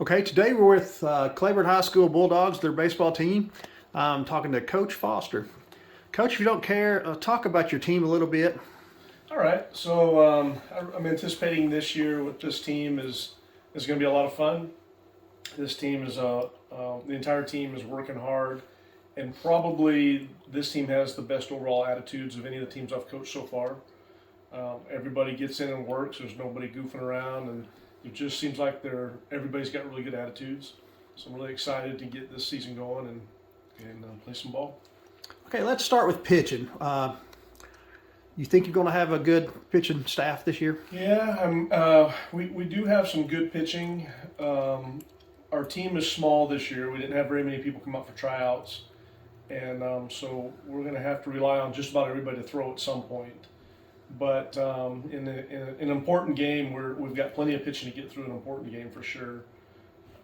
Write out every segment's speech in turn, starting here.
Okay, today we're with Claiborne High School Bulldogs, their baseball team. I'm talking to Coach Foster. Coach, if you don't care, talk about your team a little bit. All right, so I'm anticipating this year with this team is going to be a lot of fun. This team is the entire team is working hard, and probably this team has the best overall attitudes of any of the teams I've coached so far. Everybody gets in and works. There's nobody goofing around, and it just seems like everybody's got really good attitudes. So I'm really excited to get this season going and play some ball. Okay, let's start with pitching. You think you're going to have a good pitching staff this year? Yeah, we do have some good pitching. Our team is small this year. We didn't have very many people come up for tryouts, and so we're going to have to rely on just about everybody to throw at some point. But in an important game, we've got plenty of pitching to get through an important game for sure.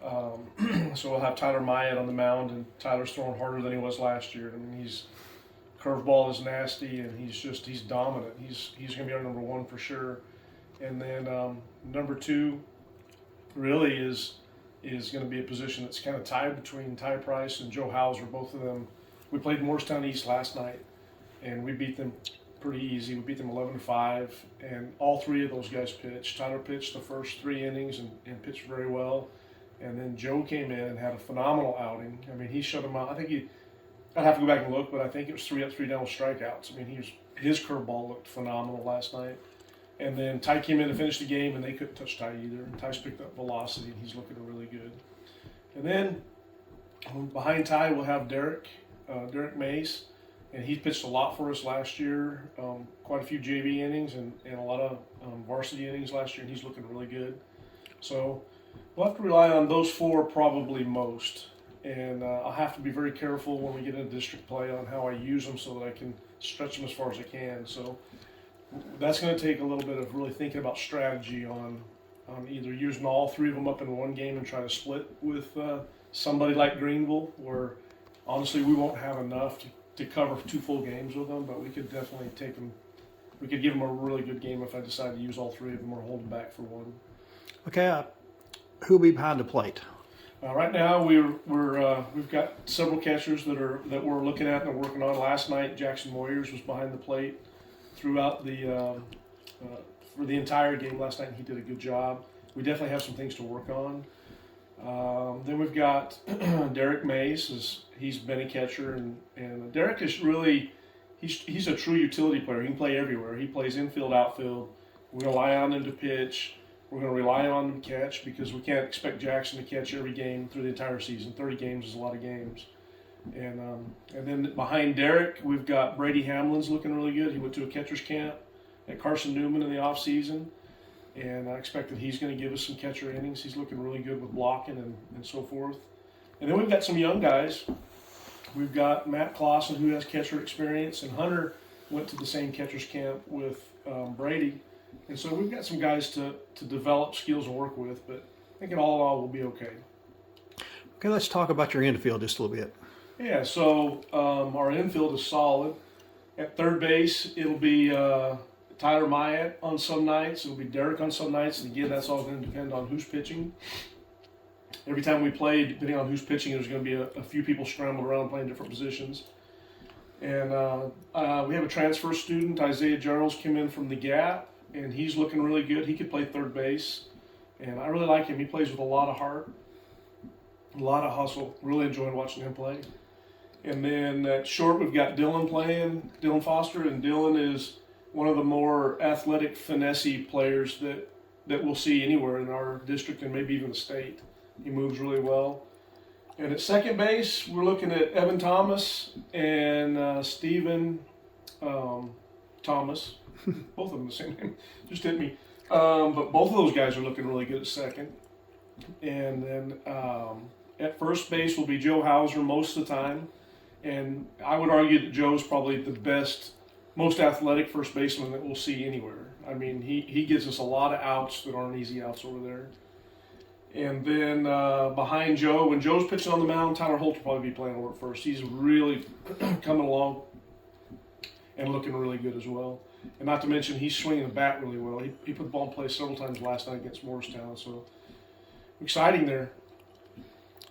So we'll have Tyler Myatt on the mound, and Tyler's throwing harder than he was last year. I mean, curveball is nasty, and he's dominant. He's going to be our number one for sure. And then number two really is going to be a position that's kind of tied between Ty Price and Joe Hauser. Both of them, we played Morristown East last night, and we beat them pretty easy. We beat them 11-5, and all three of those guys pitched. Tyler pitched the first 3 innings and pitched very well. And then Joe came in and had a phenomenal outing. I mean, he shut him out. I'd have to go back and look, but I think it was 3 up, 3 down with strikeouts. I mean, his curveball looked phenomenal last night. And then Ty came in to finish the game, and they couldn't touch Ty either. And Ty's picked up velocity, and he's looking really good. And then behind Ty, we'll have Derek Mace, and he pitched a lot for us last year. Quite a few JV innings and a lot of varsity innings last year, and he's looking really good. So we'll have to rely on those 4 probably most. And I'll have to be very careful when we get into district play on how I use them so that I can stretch them as far as I can. So that's going to take a little bit of really thinking about strategy on either using all 3 of them up in one game and try to split with somebody like Greenville, where honestly we won't have enough to cover 2 full games with them, but we could definitely take them. We could give them a really good game if I decide to use all 3 of them or hold them back for one. Okay, who'll be behind the plate? Right now, we've got several catchers that we're looking at and working on. Last night, Jackson Moyers was behind the plate throughout for the entire game last night, and he did a good job. We definitely have some things to work on. Then we've got Derek Mays. He's been a catcher, and Derek is really he's a true utility player. He can play everywhere. He plays infield, outfield. We rely on him to pitch. We're going to rely on him to catch because we can't expect Jackson to catch every game through the entire season. 30 games is a lot of games. And then behind Derek, we've got Brady Hamlin's looking really good. He went to a catcher's camp at Carson Newman in the offseason, and I expect that he's going to give us some catcher innings. He's looking really good with blocking and so forth. And then we've got some young guys. We've got Matt Clausen, who has catcher experience, and Hunter went to the same catcher's camp with Brady. And so we've got some guys to develop skills and work with, but I think in all we'll be okay. Okay, let's talk about your infield just a little bit. Yeah, so our infield is solid. At third base, it'll be Tyler Myatt on some nights. It'll be Derek on some nights. And again, that's all going to depend on who's pitching. Every time we play, depending on who's pitching, there's going to be a few people scrambling around playing different positions. And we have a transfer student, Isaiah Jarls, came in from the Gap, and he's looking really good. He could play third base, and I really like him. He plays with a lot of heart, a lot of hustle. Really enjoying watching him play. And then at short, we've got Dylan playing, Dylan Foster, and Dylan is one of the more athletic, finessey players that we'll see anywhere in our district and maybe even the state. He moves really well. And at second base, we're looking at Evan Thomas and Stephen Thomas. Both of them the same name. Just hit me. But both of those guys are looking really good at second. And then at first base will be Joe Hauser most of the time. And I would argue that Joe's probably the best, most athletic first baseman that we'll see anywhere. I mean, he gives us a lot of outs that aren't easy outs over there. And then behind Joe, when Joe's pitching on the mound, Tyler Holt will probably be playing over at first. He's really coming along and looking really good as well. And not to mention, he's swinging the bat really well. He put the ball in play several times last night against Morristown. So exciting there.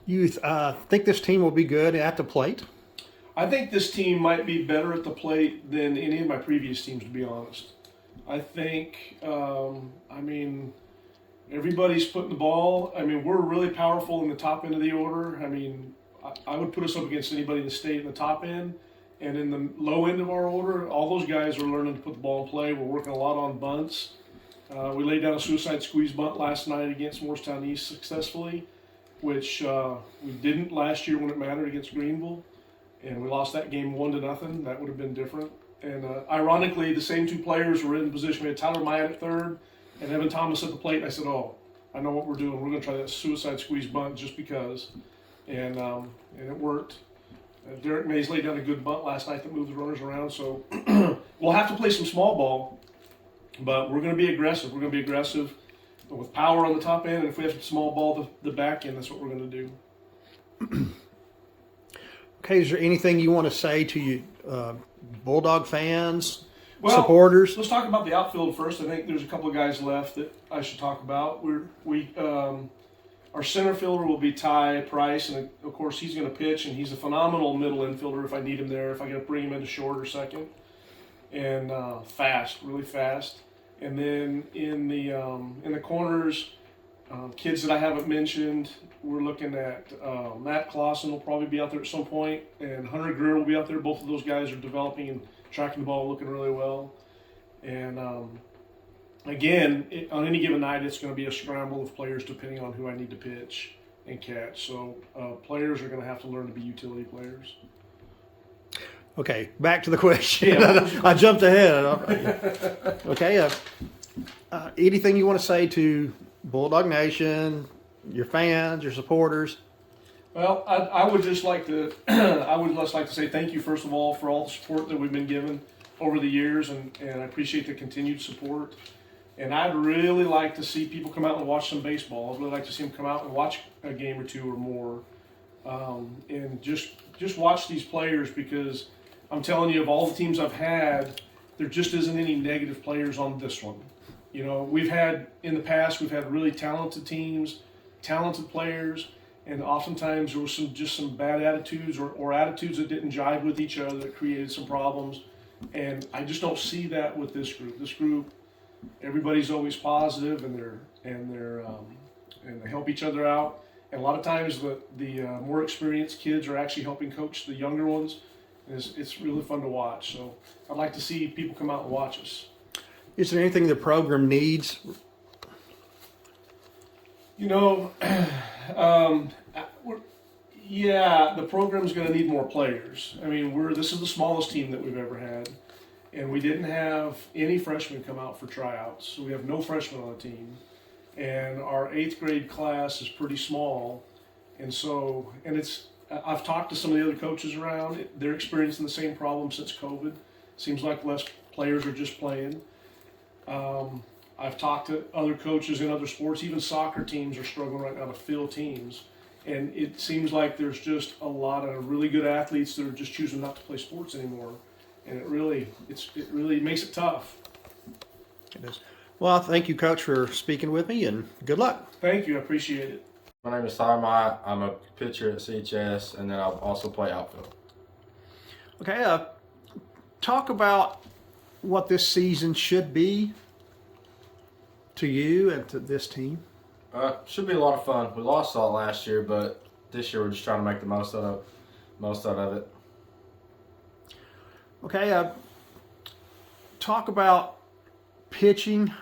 You think this team will be good at the plate? I think this team might be better at the plate than any of my previous teams, to be honest. I think, everybody's putting the ball. I mean, we're really powerful in the top end of the order. I mean, I would put us up against anybody in the state in the top end. And in the low end of our order, all those guys are learning to put the ball in play. We're working a lot on bunts. We laid down a suicide squeeze bunt last night against Morristown East successfully, which we didn't last year when it mattered against Greenville. And we lost that game 1-0. That would have been different. And ironically, the same two players were in position. We had Tyler Myatt at third and Evan Thomas at the plate. And I said, I know what we're doing. We're going to try that suicide squeeze bunt just because. And it worked. Derek Mays laid down a good bunt last night that moved the runners around. So we'll have to play some small ball, but we're going to be aggressive. We're going to be aggressive with power on the top end. And if we have some small ball the back end, that's what we're going to do. Okay, is there anything you want to say to you Bulldog fans, supporters? Let's talk about the outfield first. I think there's a couple of guys left that I should talk about. Our center fielder will be Ty Price, and of course he's going to pitch, and he's a phenomenal middle infielder if I need him there, if I got to bring him into short or second, and fast, really fast. And then in the corners, kids that I haven't mentioned, we're looking at Matt Clausen will probably be out there at some point, and Hunter Greer will be out there. Both of those guys are developing and tracking the ball, looking really well. And again, on any given night, it's going to be a scramble of players depending on who I need to pitch and catch. So players are going to have to learn to be utility players. Okay, back to the question. Yeah. I jumped ahead. Okay, anything you want to say to Bulldog Nation, your fans, your supporters? Well, I would just like to say thank you, first of all, for all the support that we've been given over the years, and I appreciate the continued support. And I'd really like to see people come out and watch some baseball. I'd really like to see them come out and watch a game or two or more, and just watch these players, because I'm telling you, of all the teams I've had, there just isn't any negative players on this one. You know, in the past we've had really talented teams, talented players, and oftentimes there was some bad attitudes or attitudes that didn't jive with each other that created some problems. And I just don't see that with this group. This group, everybody's always positive, and they help each other out. And a lot of times the more experienced kids are actually helping coach the younger ones. And it's really fun to watch. So I'd like to see people come out and watch us. Is there anything the program needs? You know, the program's going to need more players. I mean, this is the smallest team that we've ever had, and we didn't have any freshmen come out for tryouts. So we have no freshmen on the team, and our 8th grade class is pretty small, and I've talked to some of the other coaches around. They're experiencing the same problem since COVID. Seems like less players are just playing. I've talked to other coaches in other sports. Even soccer teams are struggling right now to fill teams. And it seems like there's just a lot of really good athletes that are just choosing not to play sports anymore. And it really makes it tough. It is. Well, thank you, Coach, for speaking with me, and good luck. Thank you. I appreciate it. My name is Tyler Myatt. I'm a pitcher at CHS, and then I'll also play outfield. Okay, talk about what this season should be to you and to this team. Should be a lot of fun. We lost all last year, but this year we're just trying to make the most out of it. Okay, talk about pitching.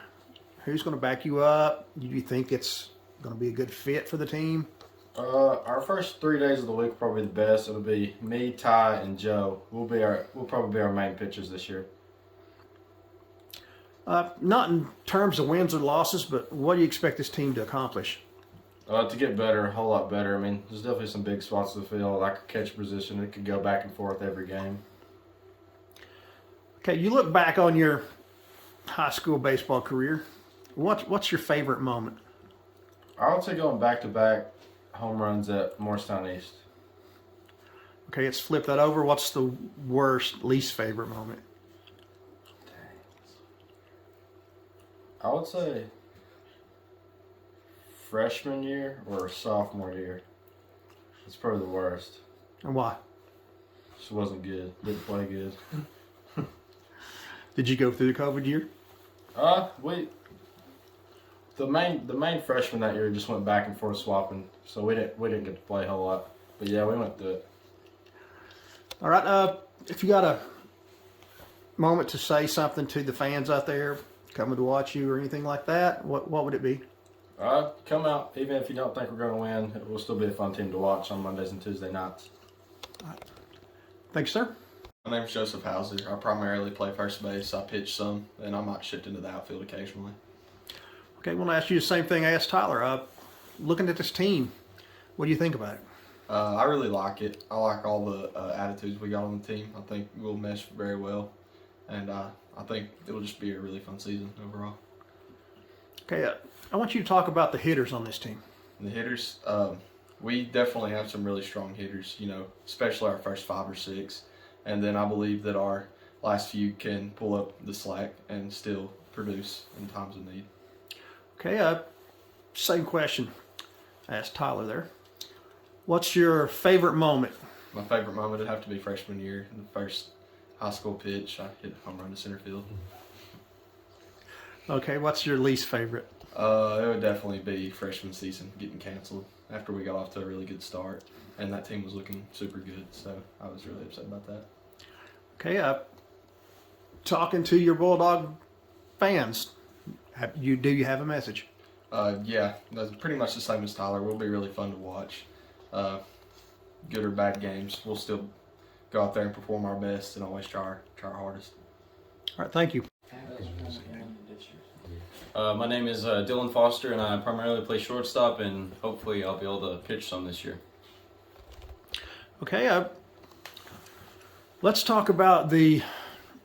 Who's going to back you up? Do you think it's going to be a good fit for the team? Our first 3 days of the week will probably be the best. It'll be me, Ty, and Joe. We'll probably be our main pitchers this year. Not in terms of wins or losses, but what do you expect this team to accomplish? To get better, a whole lot better. I mean, there's definitely some big spots of the field, like a catch position. It could go back and forth every game. Okay, you look back on your high school baseball career. What's your favorite moment? I would say going back-to-back home runs at Morristown East. Okay, let's flip that over. What's the worst, least favorite moment? I would say freshman year or sophomore year. It's probably the worst. And why? Just wasn't good. Didn't play good. Did you go through the COVID year? The main freshman that year just went back and forth swapping, so we didn't get to play a whole lot. But yeah, we went through it. All right. If you got a moment to say something to the fans out there coming to watch you or anything like that, what would it be? Come out, even if you don't think we're going to win. It will still be a fun team to watch on Mondays and Tuesday nights. Thanks, sir. My name's Joseph Hauser. I primarily play first base. I pitch some, and I might shift into the outfield occasionally. Okay, I want to ask you the same thing I asked Tyler. Looking at this team, what do you think about it? I really like it. I like all the attitudes we got on the team. I think we'll mesh very well, and I think it'll just be a really fun season overall. Okay, I want you to talk about the hitters on this team. And the hitters, we definitely have some really strong hitters, especially our first 5 or 6. And then I believe that our last few can pull up the slack and still produce in times of need. Okay, same question I asked Tyler there. What's your favorite moment? My favorite moment would have to be freshman year. In the first high school pitch, I hit a home run to center field. Okay, what's your least favorite? It would definitely be freshman season getting canceled after we got off to a really good start, and that team was looking super good, so I was really upset about that. Okay, talking to your Bulldog fans, do you have a message? Yeah, that's pretty much the same as Tyler. We'll be really fun to watch. Good or bad games, we'll still go out there and perform our best and always try our hardest. All right, thank you. My name is Dylan Foster, and I primarily play shortstop, and hopefully I'll be able to pitch some this year. Okay, let's talk about the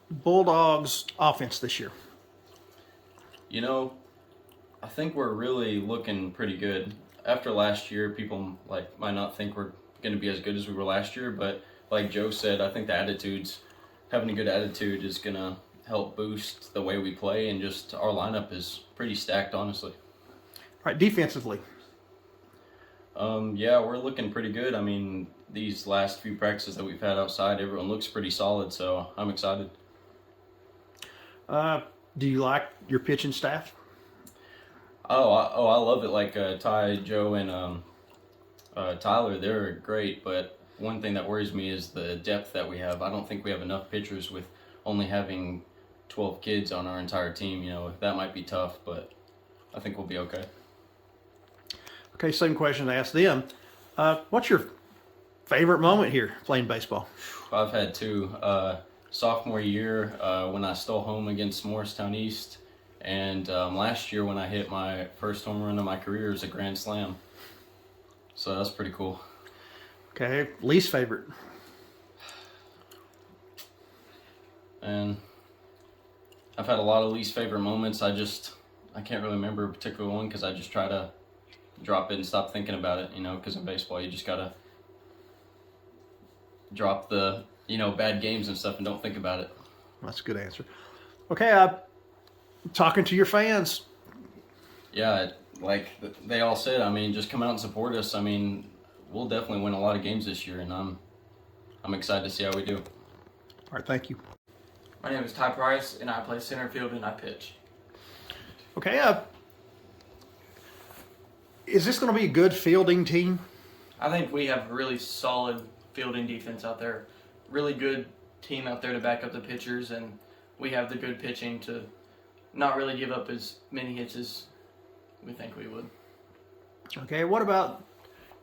Bulldogs' offense this year. I think we're really looking pretty good. After last year, people might not think we're going to be as good as we were last year, but like Joe said, I think having a good attitude is going to help boost the way we play, and just our lineup is pretty stacked, honestly. All right, defensively. Yeah, we're looking pretty good. I mean, these last few practices that we've had outside, everyone looks pretty solid, so I'm excited. Do you like your pitching staff? I love it. Like Ty, Joe, and Tyler, they're great, but one thing that worries me is the depth that we have. I don't think we have enough pitchers with only having 12 kids on our entire team. That might be tough, but I think we'll be okay. Okay, same question I asked them. What's your favorite moment here playing baseball? I've had 2. Sophomore year when I stole home against Morristown East, and last year when I hit my first home run of my career as a grand slam. So that's pretty cool. Okay, least favorite? And I've had a lot of least favorite moments. I can't really remember a particular one because I just try to drop it and stop thinking about it, because in baseball you just gotta drop the, bad games and stuff and don't think about it. That's a good answer. Okay, talking to your fans. Yeah, like they all said, just come out and support us. We'll definitely win a lot of games this year, and I'm excited to see how we do. All right, thank you. My name is Ty Price, and I play center field and I pitch. Okay, is this going to be a good fielding team? I think we have a really solid fielding defense out there. Really good team out there to back up the pitchers, and we have the good pitching to not really give up as many hits as we think we would. Okay, what about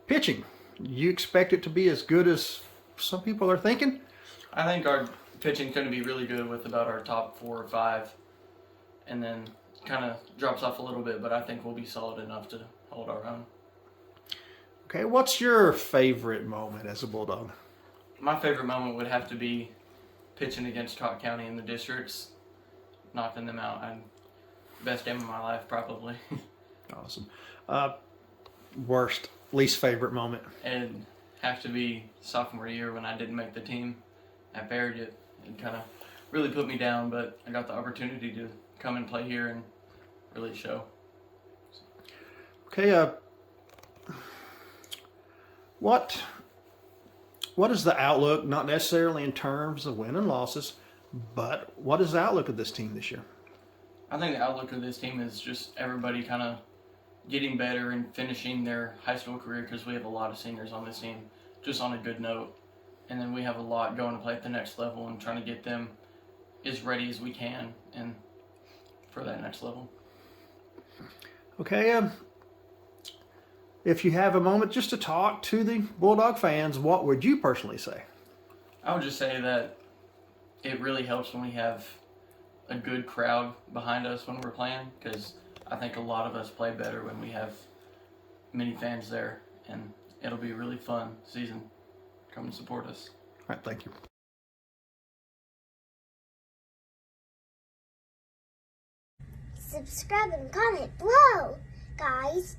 pitching? You expect it to be as good as some people are thinking? I think our pitching's going to be really good with about our top 4 or 5, and then kind of drops off a little bit, but I think we'll be solid enough to hold our own. Okay, what's your favorite moment as a Bulldog? My favorite moment would have to be pitching against Scott County in the districts, knocking them out. Best game of my life, probably. Awesome. Least favorite moment? And have to be sophomore year when I didn't make the team at Farragut. It kind of really put me down, but I got the opportunity to come and play here and really show. Okay, What is the outlook, not necessarily in terms of win and losses, but what is the outlook of this team this year? I think the outlook of this team is just everybody kind of getting better and finishing their high school career, because we have a lot of seniors on this team, just on a good note. And then we have a lot going to play at the next level and trying to get them as ready as we can and for that next level. Okay, if you have a moment just to talk to the Bulldog fans, what would you personally say? I would just say that it really helps when we have a good crowd behind us when we're playing, because I think a lot of us play better when we have many fans there, and it'll be a really fun season. Come and support us. All right, thank you. Subscribe and comment below, guys.